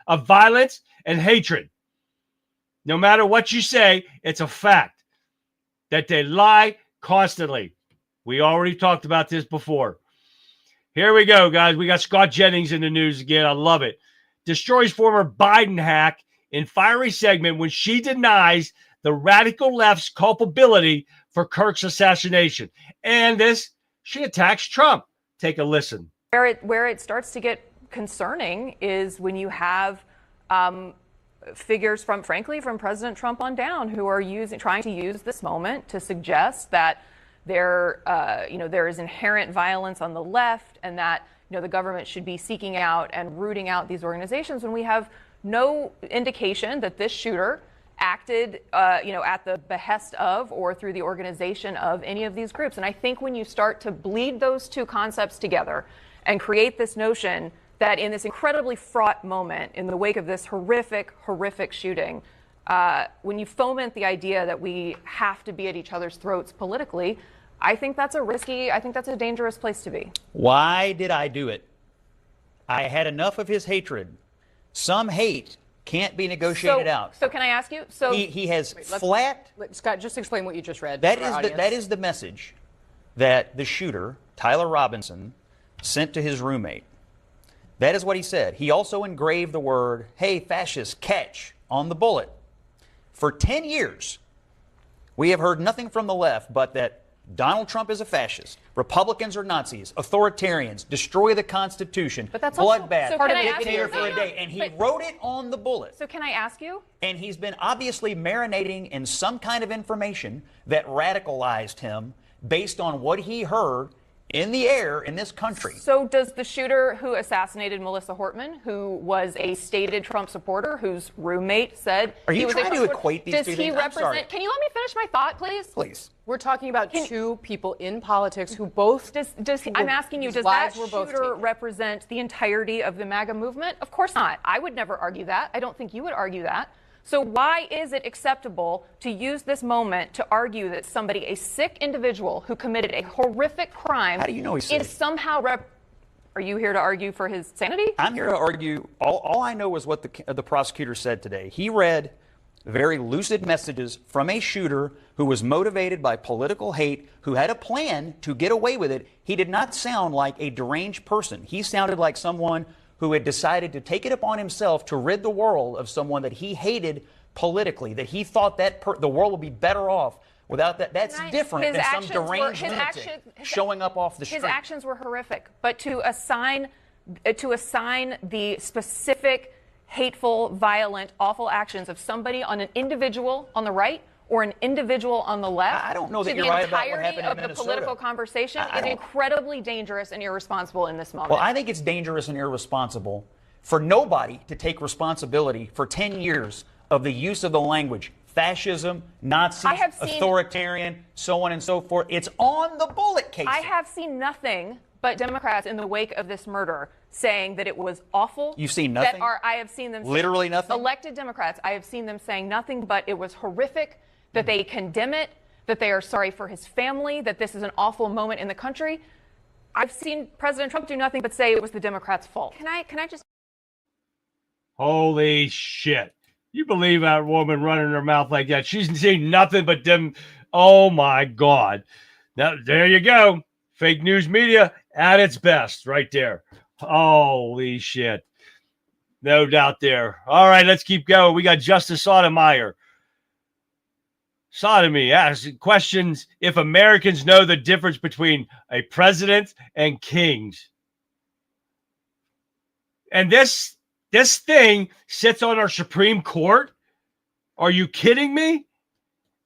of violence and hatred. No matter what you say, it's a fact that they lie constantly. We already talked about this before. Here we go, guys. We got Scott Jennings in the news again. I love it. Destroys former Biden hack in fiery segment when she denies the radical left's culpability for Kirk's assassination. And she attacks Trump. Take a listen.
Where it starts to get concerning is when you have figures from President Trump on down who are trying to use this moment to suggest that there is inherent violence on the left and that the government should be seeking out and rooting out these organizations when we have no indication that this shooter acted at the behest of or through the organization of any of these groups. And I think when you start to bleed those two concepts together and create this notion that in this incredibly fraught moment in the wake of this horrific shooting, when you foment the idea that we have to be at each other's throats politically, I think that's a dangerous place to be.
Why did I do it? I had enough of his hatred. Some hate can't be negotiated out.
So can I ask you? So
he has
Scott, just explain what you just read.
That is the message that the shooter, Tyler Robinson, sent to his roommate. That is what he said. He also engraved the word, "Hey, fascist, catch," on the bullet. For 10 years, we have heard nothing from the left but that Donald Trump is a fascist. Republicans are Nazis, authoritarians, destroy the Constitution, bloodbath, dictator for a day. And he wrote it on the bullet.
So can I ask you?
And he's been obviously marinating in some kind of information that radicalized him based on what he heard in the air in this country.
So does the shooter who assassinated Melissa Hortman, who was a stated Trump supporter, whose roommate said
Are you trying to equate these two things?
I'm sorry. Can you let me finish my thought, please?
Please.
We're talking about two people in politics who both...
I'm asking you, does that shooter represent the entirety of the MAGA movement? Of course not. I would never argue that. I don't think you would argue that. So why is it acceptable to use this moment to argue that somebody, a sick individual who committed a horrific crime,
how do you know he's sick?
Is somehow Are you here to argue for his sanity?
I'm here to argue. All I know is what the prosecutor said today. He read very lucid messages from a shooter who was motivated by political hate, who had a plan to get away with it. He did not sound like a deranged person. He sounded like someone who had decided to take it upon himself to rid the world of someone that he hated politically, that he thought that the world would be better off without that. That's different than some deranged lunatic showing up off the street.
His actions were horrific, but to assign the specific, hateful, violent, awful actions of somebody on an individual on the right or an individual on the left,
I don't know that you're right about what happened in Minnesota.
To the entirety of the political conversation is incredibly dangerous and irresponsible in this moment.
Well, I think it's dangerous and irresponsible for nobody to take responsibility for 10 years of the use of the language fascism, Nazi, authoritarian, so on and so forth. It's on the bullet case.
I have seen nothing but Democrats in the wake of this murder saying that it was awful.
You've seen nothing?
I have seen them
literally nothing?
Elected Democrats, I have seen them saying nothing but it was horrific, that they condemn it, that they are sorry for his family, that this is an awful moment in the country. I've seen President Trump do nothing but say it was the Democrats' fault. Can I just...
Holy shit. You believe that woman running her mouth like that? She's seen nothing but them. Oh my God. Now, there you go. Fake news media at its best right there. Holy shit. No doubt there. All right, let's keep going. We got Justice Sotomayor. Sodomy asks questions if Americans know the difference between a president and kings. And this thing sits on our Supreme Court? Are you kidding me?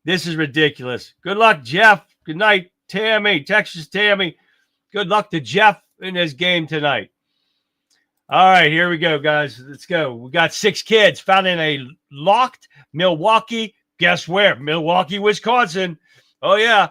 This is ridiculous. Good luck, Jeff. Good night, Tammy. Texas Tammy. Good luck to Jeff in his game tonight. All right, here we go, guys. Let's go. We got 6 kids found in a locked Milwaukee. Guess where? Milwaukee, Wisconsin. Oh, yeah.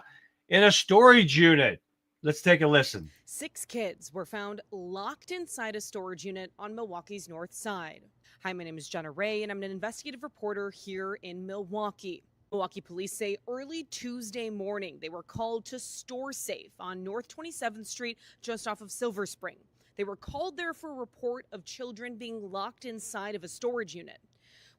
In a storage unit. Let's take a listen.
6 kids were found locked inside a storage unit on Milwaukee's north side. Hi, my name is Jenna Ray, and I'm an investigative reporter here in Milwaukee. Milwaukee police say early Tuesday morning they were called to Store Safe on North 27th Street, just off of Silver Spring. They were called there for a report of children being locked inside of a storage unit.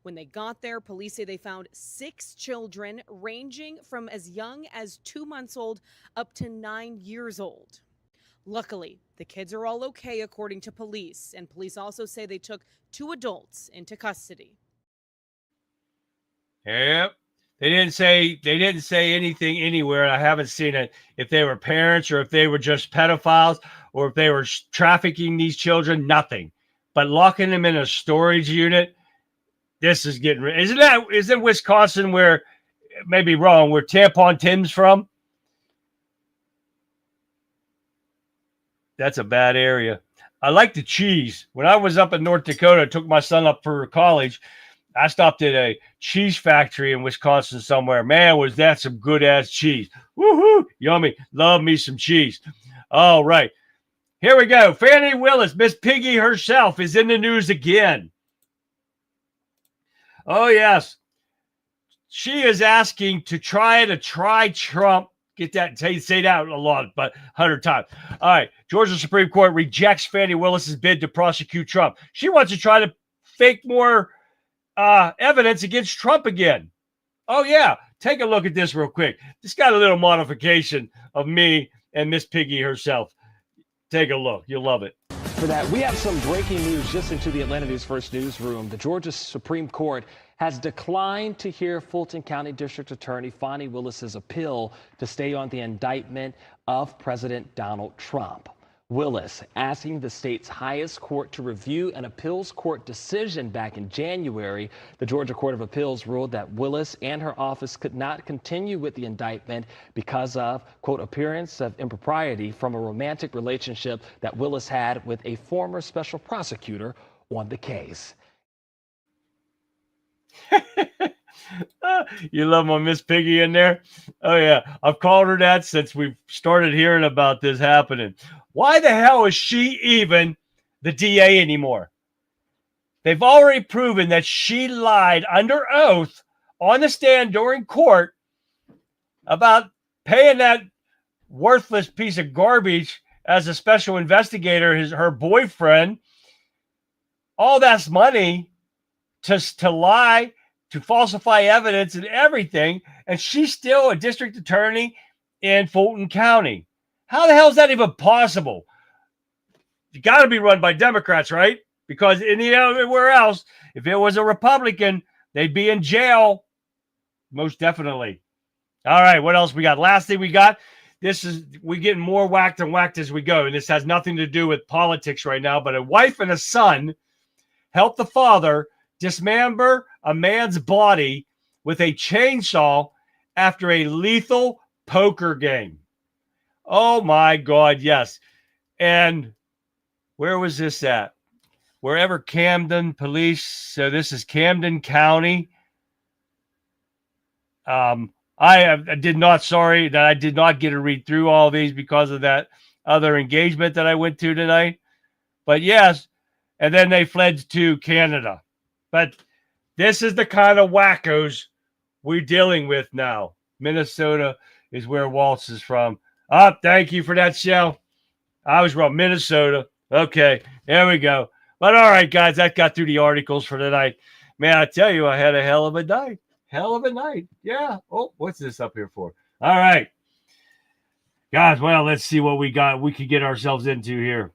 When they got there, police say they found 6 children ranging from as young as 2 months old up to 9 years old. Luckily, the kids are all okay, according to police, and police also say they took 2 adults into custody.
Yep. They didn't say anything anywhere. I haven't seen it. If they were parents or if they were just pedophiles or if they were trafficking these children, nothing. But locking them in a storage unit, this is getting. Isn't Wisconsin where, maybe wrong, where Tampon Tim's from? That's a bad area. I like the cheese. When I was up in North Dakota, I took my son up for college. I stopped at a cheese factory in Wisconsin somewhere. Man, was that some good-ass cheese. Woohoo! Yummy. Love me some cheese. All right. Here we go. Fannie Willis, Miss Piggy herself, is in the news again. Oh, yes. She is asking to try Trump. Get that, say that a lot, but 100 times. All right. Georgia Supreme Court rejects Fannie Willis's bid to prosecute Trump. She wants to try to fake more evidence against Trump again. Oh, yeah. Take a look at this real quick. This got a little modification of me and Miss Piggy herself. Take a look. You'll love it.
For that, we have some breaking news just into the Atlanta News First newsroom. The Georgia Supreme Court has declined to hear Fulton County District Attorney Fannie Willis's appeal to stay on the indictment of President Donald Trump. Willis asking the state's highest court to review an appeals court decision back in January. The Georgia Court of Appeals ruled that Willis and her office could not continue with the indictment because of, quote, appearance of impropriety from a romantic relationship that Willis had with a former special prosecutor on the case.
You love my Miss Piggy in there? Oh, yeah. I've called her that since we've started hearing about this happening. Why the hell is she even the DA anymore? They've already proven that she lied under oath on the stand during court about paying that worthless piece of garbage as a special investigator, her boyfriend, all that's money to lie, to falsify evidence and everything, and she's still a district attorney in Fulton County. How the hell is that even possible? You got to be run by Democrats, right? Because anywhere else, if it was a Republican, they'd be in jail. Most definitely. All right, what else we got? Last thing we got, we're getting more whacked and whacked as we go, and this has nothing to do with politics right now, but a wife and a son helped the father dismember a man's body with a chainsaw after a lethal poker game. Oh my God, yes. And where was this at? Wherever Camden police, so this is Camden County. I did not get to read through all these because of that other engagement that I went to tonight. But yes, and then they fled to Canada. But this is the kind of wackos we're dealing with now. Minnesota is where Waltz is from. Thank you for that, Shell. I was wrong. Minnesota. Okay, there we go. But all right, guys, that got through the articles for tonight. Man, I tell you, I had a hell of a night. Hell of a night. Yeah. Oh, what's this up here for? All right. Guys, well, let's see what we could get ourselves into here.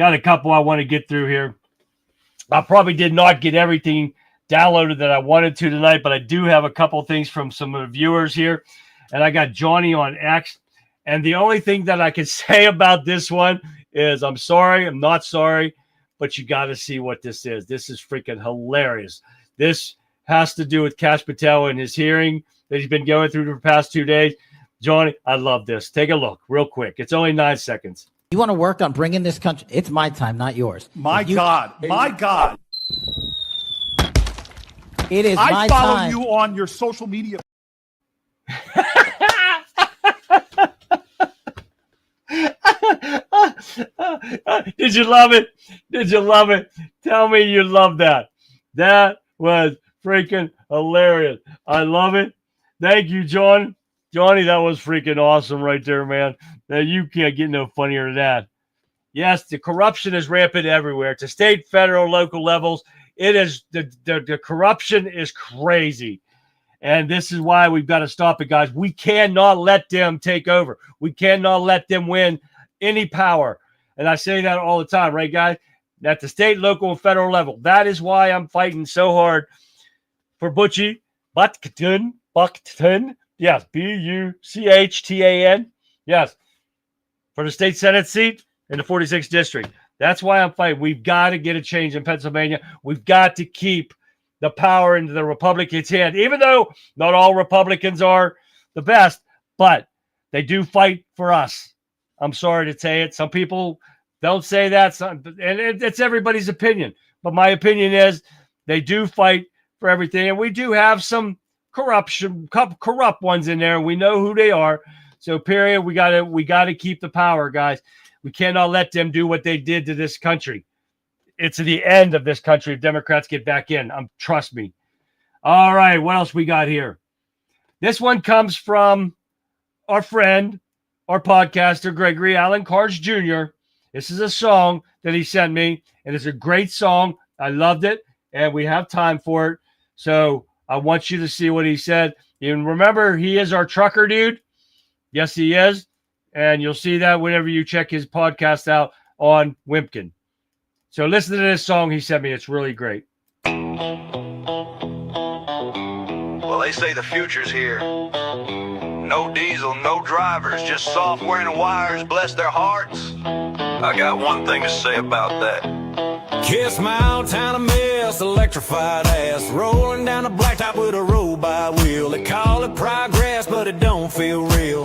Got a couple I want to get through here. I probably did not get everything downloaded that I wanted to tonight, but I do have a couple things from some of the viewers here. And I got Johnny on X. And the only thing that I can say about this one is I'm sorry. I'm not sorry. But you got to see what this is. This is freaking hilarious. This has to do with Kash Patel and his hearing that he's been going through the past 2 days. Johnny, I love this. Take a look real quick. It's only 9 seconds.
You want to work on bringing this country? It's my time, not yours.
My God.
It is my time.
I follow you on your social media.
Did you love it? Did you love it? Tell me you love that. That was freaking hilarious. I love it. Thank you, John. Johnny, that was freaking awesome right there, man. Now, you can't get no funnier than that. Yes, the corruption is rampant everywhere. To state, federal, local levels, it is the corruption is crazy. And this is why we've got to stop it, guys. We cannot let them take over. We cannot let them win any power. And I say that all the time, right, guys? At the state, local, and federal level. That is why I'm fighting so hard for Butchie Buckton. Yes, Buchtan. Yes, for the state Senate seat in the 46th district. That's why I'm fighting. We've got to get a change in Pennsylvania. We've got to keep the power into the Republicans' hand, even though not all Republicans are the best, but they do fight for us. I'm sorry to say it. Some people don't say that, and it's everybody's opinion. But my opinion is they do fight for everything, and we do have some corrupt ones in there. We know who they are. So, period. We gotta keep the power, guys. We cannot let them do what they did to this country. It's the end of this country if Democrats get back in. Trust me. All right, what else we got here? This one comes from our friend, our podcaster, Gregory Allen Carnes Jr. This is a song that he sent me, and it's a great song. I loved it, and we have time for it. So I want you to see what he said. And remember, he is our trucker dude. Yes, he is. And you'll see that whenever you check his podcast out on Wimpkin. So listen to this song he sent me. It's really great.
Well, they say the future's here. No diesel, no drivers, just software and wires, bless their hearts. I got one thing to say about that.
Kiss my old town a mess, electrified ass, rolling down the blacktop with a roll by wheel. They call it progress, but it don't feel real.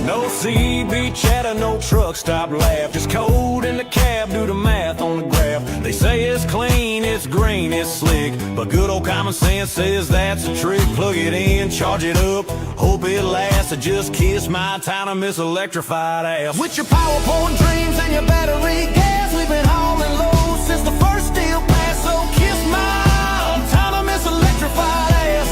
No CB chatter, no truck stop laugh, just code in the cab, do the math on the graph. They say it's clean, it's green, it's slick, but good old common sense says that's a trick. Plug it in, charge it up, hope it lasts, or just kiss my autonomous electrified ass. With your power pulling dreams and your battery gas, we've been hauling low since the first steel pass. So kiss my autonomous electrified ass.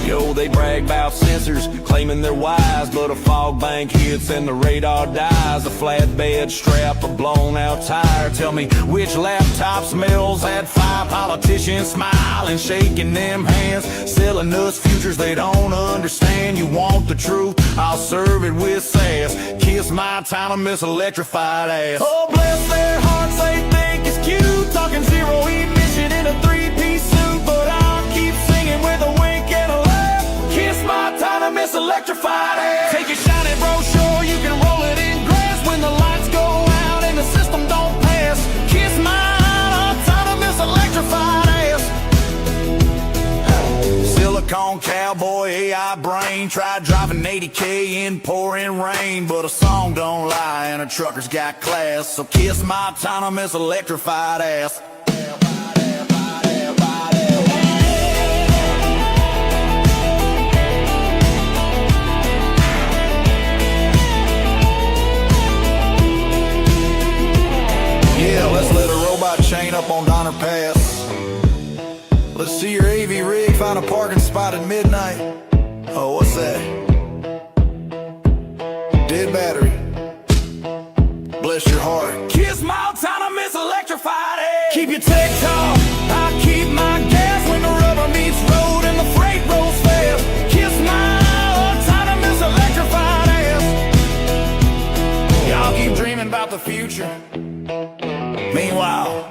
Yo, they brag about sensors, claiming they're wise, but a fog bank hits and the radar dies. A flatbed strap, a blown out tire. Tell me which laptop smells that fire? Politicians smiling, shaking them hands, selling us futures they don't understand. You want the truth? I'll serve it with sass. Kiss my autonomous electrified ass. Oh, bless their hearts, they think it's cute, talking zero emission in a three-piece suit, but I'll keep singing with a wink and a laugh. Kiss my autonomous electrified ass. Take your shiny brochure, you can roll it in grass when the lights go out and the system don't pass. Kiss my autonomous electrified ass. Silicone cowboy, AI brain, tried driving 80K in pouring rain, but a song don't lie and a trucker's got class. So kiss my autonomous electrified ass. Yeah, let's let a robot chain up on Donner Pass. Let's see your AV rig find a parking spot at midnight. Oh, what's that? Dead battery. Bless your heart. Kiss my autonomous electrified ass. Keep your tech talk. I keep my gas when the rubber meets road and the freight rolls fast. Kiss my autonomous electrified ass. Y'all keep dreaming about the future. Meanwhile,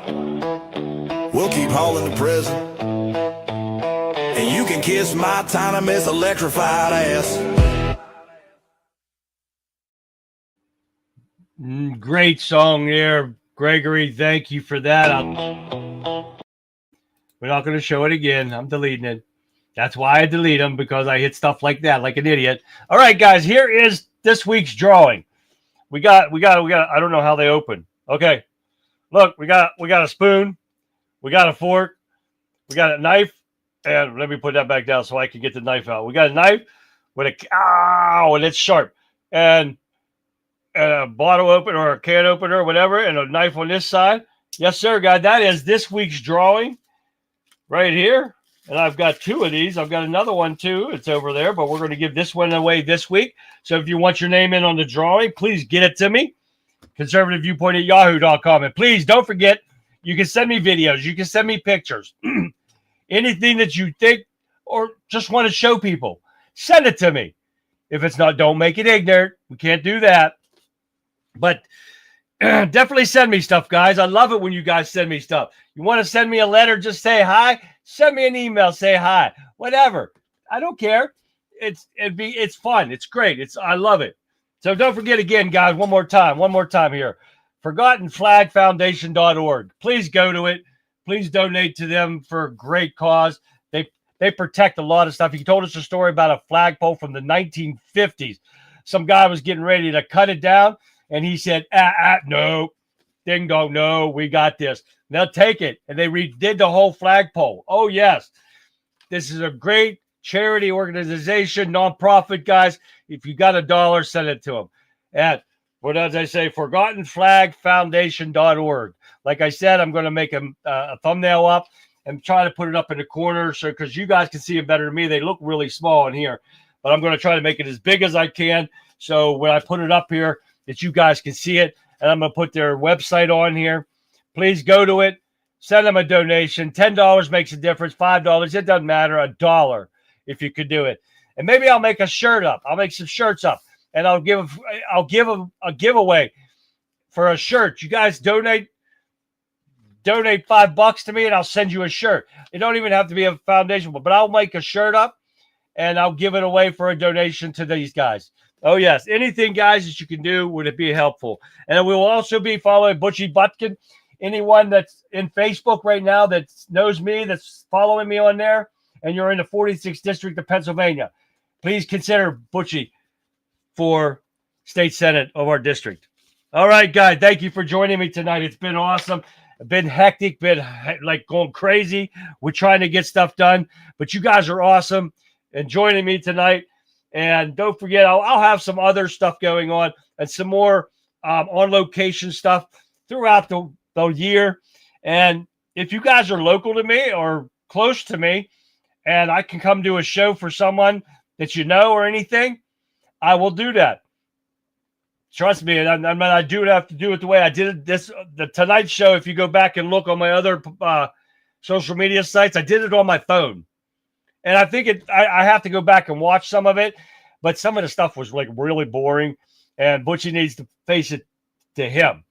we'll keep hauling the present. And you can kiss my autonomous electrified ass.
Great song there, Gregory. Thank you for that. We're not going to show it again. I'm deleting it. That's why I delete them, because I hit stuff like that like an idiot. All right, guys, here is this week's drawing. We got. I don't know how they open. Okay, look, we got a spoon, we got a fork, we got a knife, and let me put that back down so I can get the knife out. We got a knife with and it's sharp, and a bottle opener or a can opener or whatever, and a knife on this side. Yes, sir, guys. That is this week's drawing right here. And I've got two of these. I've got another one, too. It's over there, but we're going to give this one away this week. So if you want your name in on the drawing, please get it to me, conservativeviewpoint@yahoo.com. And please don't forget, you can send me videos. You can send me pictures. Anything that you think or just want to show people, send it to me. If it's not, don't make it ignorant. We can't do that. But definitely send me stuff, guys. I love it when you guys send me stuff. You want to send me a letter, just say hi. Send me an email, say hi. Whatever. I don't care. It's fun. It's great. I love it. So don't forget again, guys, one more time here. ForgottenFlagFoundation.org. Please go to it. Please donate to them for a great cause. They protect a lot of stuff. He told us a story about a flagpole from the 1950s. Some guy was getting ready to cut it down, and he said, no, ding dong, no, we got this. And they'll take it, and they redid the whole flagpole. Oh, yes. This is a great charity organization, nonprofit, guys. If you got $1, send it to them. At, what does I say, ForgottenFlagFoundation.org. Like I said, I'm going to make a thumbnail up and try to put it up in the corner, so because you guys can see it better than me. They look really small in here, but I'm going to try to make it as big as I can, so when I put it up here, that you guys can see it. And I'm going to put their website on here. Please go to it. Send them a donation. $10 makes a difference. $5, it doesn't matter. $1 if you could do it. And maybe I'll make a shirt up. I'll make some shirts up, and I'll give a giveaway for a shirt. You guys donate $5 to me, and I'll send you a shirt. It don't even have to be a foundation, but I'll make a shirt up, and I'll give it away for a donation to these guys. Oh, yes. Anything, guys, that you can do, would it be helpful? And we will also be following Butchie Butkin. Anyone that's in Facebook right now that knows me, that's following me on there, and you're in the 46th District of Pennsylvania, please consider Butchie for State Senate of our district. All right, guys, thank you for joining me tonight. It's been awesome. Been hectic, been like going crazy. We're trying to get stuff done, but you guys are awesome and joining me tonight. And don't forget, I'll have some other stuff going on and some more on location stuff throughout the year. And if you guys are local to me or close to me, and I can come do a show for someone that you know or anything, I will do that. Trust me, and I do have to do it the way I did it. The Tonight Show, if you go back and look on my other social media sites, I did it on my phone. And I think I have to go back and watch some of it, but some of the stuff was like really boring, and Butchie needs to face it to him.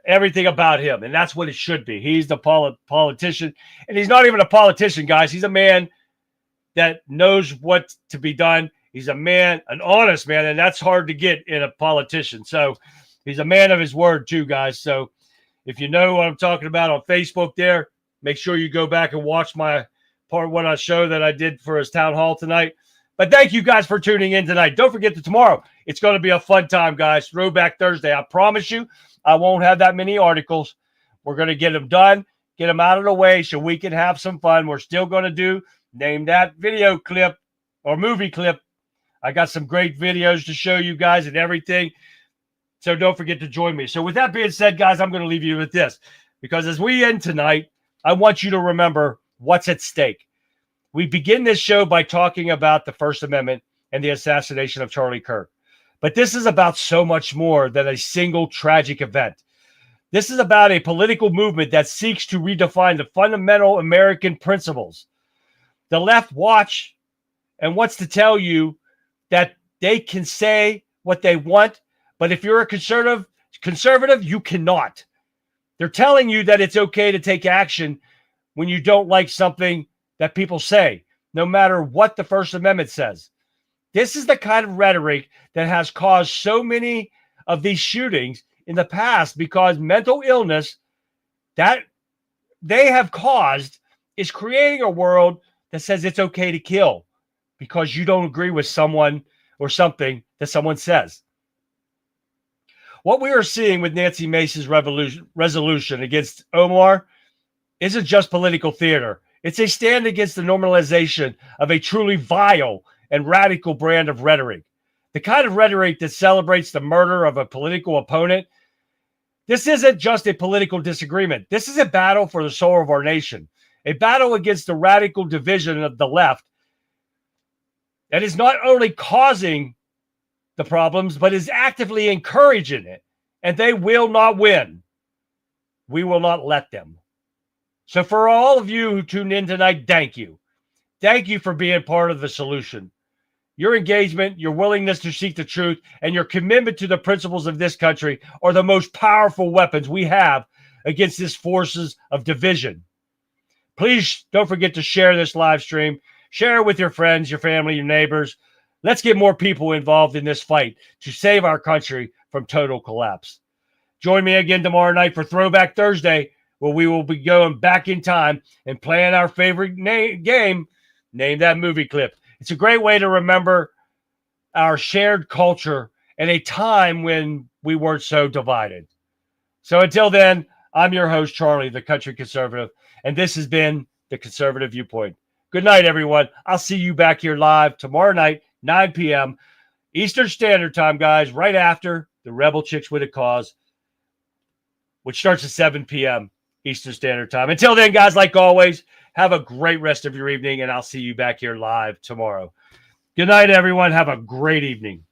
Everything about him, and that's what it should be. He's the politician, and he's not even a politician, guys. He's a man that knows what to be done. He's a man, an honest man, and that's hard to get in a politician. So he's a man of his word too, guys. So if you know what I'm talking about on Facebook there, make sure you go back and watch my part one I show that I did for his town hall tonight. But thank you guys for tuning in tonight. Don't forget that tomorrow it's going to be a fun time, guys. Throwback Thursday. I promise you, I won't have that many articles. We're going to get them done, get them out of the way so we can have some fun. We're still going to do Name That video clip or movie clip. I got some great videos to show you guys and everything. So don't forget to join me. So with that being said, guys, I'm going to leave you with this, because as we end tonight, I want you to remember what's at stake. We begin this show by talking about the First Amendment and the assassination of Charlie Kirk. But this is about so much more than a single tragic event. This is about a political movement that seeks to redefine the fundamental American principles. The left watch and wants to tell you that they can say what they want, but if you're a conservative, you cannot. They're telling you that it's okay to take action when you don't like something that people say, no matter what the First Amendment says. This is the kind of rhetoric that has caused so many of these shootings in the past, because mental illness that they have caused is creating a world that says it's okay to kill because you don't agree with someone or something that someone says. What we are seeing with Nancy Mace's resolution against Omar isn't just political theater. It's a stand against the normalization of a truly vile and radical brand of rhetoric. The kind of rhetoric that celebrates the murder of a political opponent. This isn't just a political disagreement. This is a battle for the soul of our nation, a battle against the radical division of the left that is not only causing the problems, but is actively encouraging it. And they will not win. We will not let them. So for all of you who tuned in tonight, thank you. Thank you for being part of the solution. Your engagement, your willingness to seek the truth, and your commitment to the principles of this country are the most powerful weapons we have against these forces of division. Please don't forget to share this live stream. Share it with your friends, your family, your neighbors. Let's get more people involved in this fight to save our country from total collapse. Join me again tomorrow night for Throwback Thursday, where we will be going back in time and playing our favorite game, Name That Movie Clip. It's a great way to remember our shared culture at a time when we weren't so divided. So until then, I'm your host, Charlie, the Country Conservative, and this has been The Conservative Viewpoint. Good night, everyone. I'll see you back here live tomorrow night, 9 p.m. Eastern Standard Time, guys, right after the Rebel Chicks with a Cause, which starts at 7 p.m. Eastern Standard Time. Until then, guys, like always, have a great rest of your evening, and I'll see you back here live tomorrow. Good night, everyone. Have a great evening.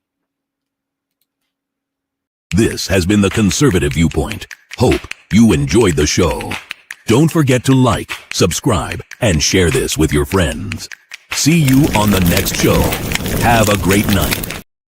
This has been The Conservative Viewpoint. Hope you enjoyed the show. Don't forget to like, subscribe, and share this with your friends. See you on the next show. Have a great night.